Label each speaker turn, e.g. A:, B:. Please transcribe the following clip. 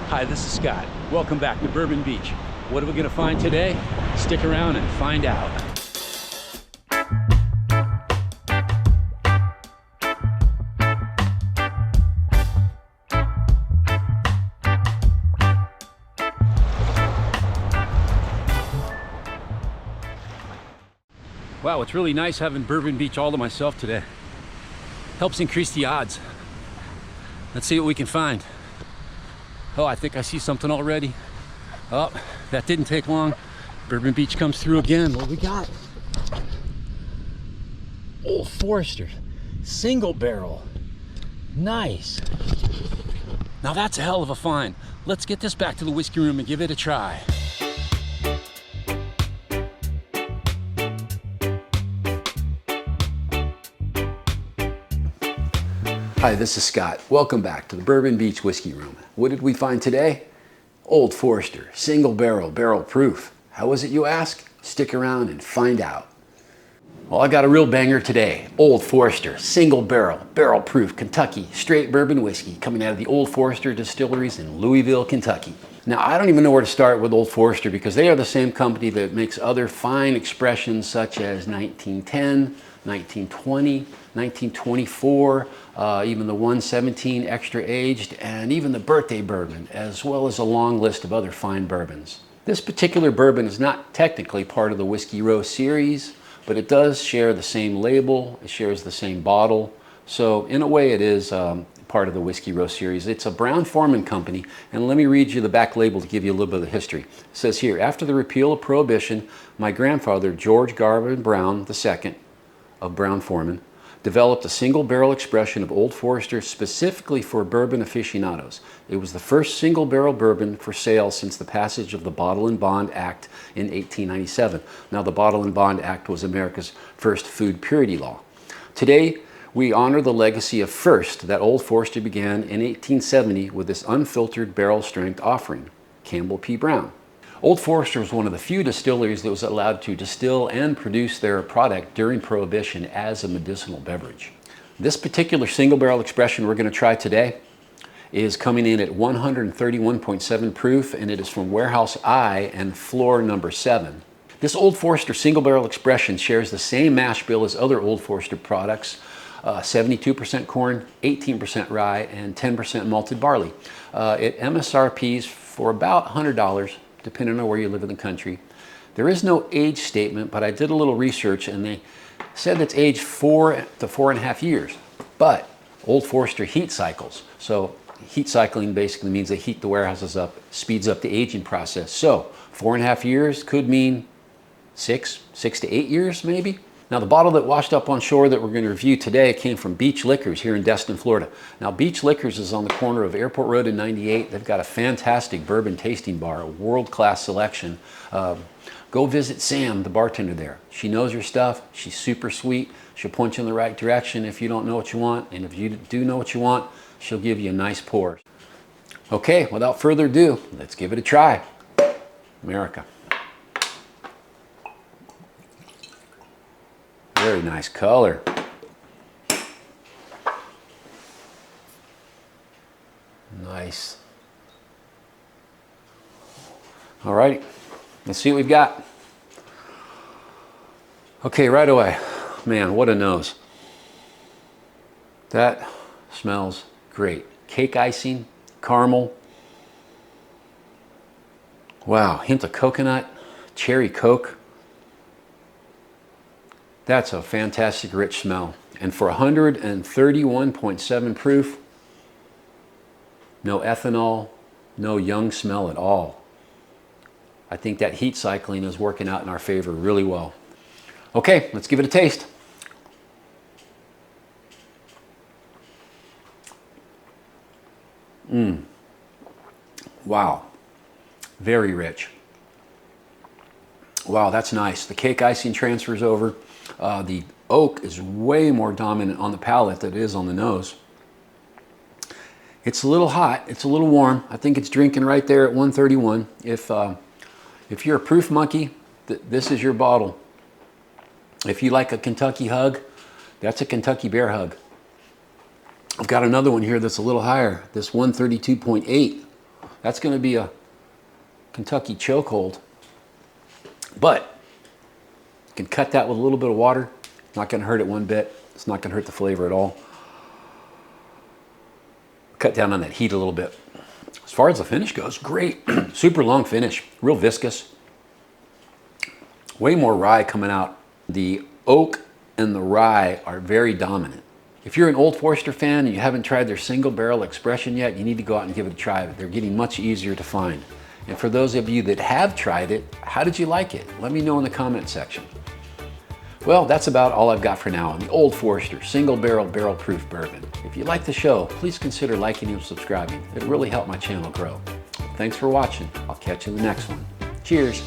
A: Hi, this is Scott. Welcome back to Bourbon Beach. What are we going to find today? Stick around and find out. Wow, it's really nice having Bourbon Beach all to myself today. Helps increase the odds. Let's see what we can find. Oh, I think I see something already. Oh, that didn't take long. Bourbon Beach comes through again. What we got? Old Forester, single barrel. Nice. Now that's a hell of a find. Let's get this back to the whiskey room and give it a try. Hi, this is Scott. Welcome back to the Bourbon Beach Whiskey Room. What did we find today? Old Forester, single barrel, barrel proof. How is it, you ask? Stick around and find out. Well, I got a real banger today. Old Forester, single barrel, barrel proof, Kentucky, straight bourbon whiskey coming out of the Old Forester distilleries in Louisville, Kentucky. Now, I don't even know where to start with Old Forester because they are the same company that makes other fine expressions such as 1910, 1920, 1924, even the 117 extra aged, and even the birthday bourbon, as well as a long list of other fine bourbons. This particular bourbon is not technically part of the Whiskey Row series, but it does share the same label, it shares the same bottle, so in a way it is part of the Whiskey Row series. It's a Brown-Forman company, and let me read you the back label to give you a little bit of the history. It says here, after the repeal of Prohibition, my grandfather, George Garvin Brown II of Brown-Forman, developed a single barrel expression of Old Forester specifically for bourbon aficionados. It was the first single barrel bourbon for sale since the passage of the Bottle and Bond Act in 1897. Now, the Bottle and Bond Act was America's first food purity law. Today, we honor the legacy of first that Old Forester began in 1870 with this unfiltered barrel strength offering, Campbell P. Brown. Old Forester was one of the few distilleries that was allowed to distill and produce their product during Prohibition as a medicinal beverage. This particular single barrel expression we're going to try today is coming in at 131.7 proof, and it is from Warehouse I and floor number 7. This Old Forester single barrel expression shares the same mash bill as other Old Forester products, 72% corn, 18% rye, and 10% malted barley. It MSRPs for about $100. Depending on where you live in the country. There is no age statement, but I did a little research and they said it's aged 4 to 4.5 years. But Old Forester heat cycles. So heat cycling basically means they heat the warehouses up, speeds up the aging process. So 4.5 years could mean 6 to 8 years maybe. Now, the bottle that washed up on shore that we're going to review today came from Beach Liquors here in Destin, Florida. Now, Beach Liquors is on the corner of Airport Road and 98. They've got a fantastic bourbon tasting bar, a world-class selection. Go visit Sam, the bartender there. She knows her stuff. She's super sweet. She'll point you in the right direction if you don't know what you want. And if you do know what you want, she'll give you a nice pour. Okay, without further ado, let's give it a try. America. Very nice color. Nice. All right, let's see what we've got. Okay, right away. Man, what a nose. That smells great. Cake icing, caramel. Wow, hint of coconut, cherry Coke. That's a fantastic rich smell. And for 131.7 proof, no ethanol, no young smell at all. I think that heat cycling is working out in our favor really well. Okay, let's give it a taste. Wow, very rich. Wow, that's nice. The cake icing transfers over. The oak is way more dominant on the palate than it is on the nose. It's a little hot. It's a little warm. I think it's drinking right there at 131. If you're a proof monkey, this is your bottle. If you like a Kentucky hug, that's a Kentucky Bear hug. I've got another one here that's a little higher. This 132.8. That's going to be a Kentucky chokehold. But you can cut that with a little bit of water. Not going to hurt it one bit. It's not going to hurt the flavor at all. Cut down on that heat a little bit. As far as the finish goes, great. Super long finish, real viscous. Way more rye coming out. The oak and the rye are very dominant. If you're an Old Forester fan and you haven't tried their single barrel expression yet, you need to go out and give it a try. They're getting much easier to find. And for those of you that have tried it, how did you like it? Let me know in the comment section. Well, that's about all I've got for now on the Old Forester single barrel barrel proof bourbon. If you like the show, please consider liking and subscribing. It really helped my channel grow. Thanks for watching. I'll catch you in the next one. Cheers.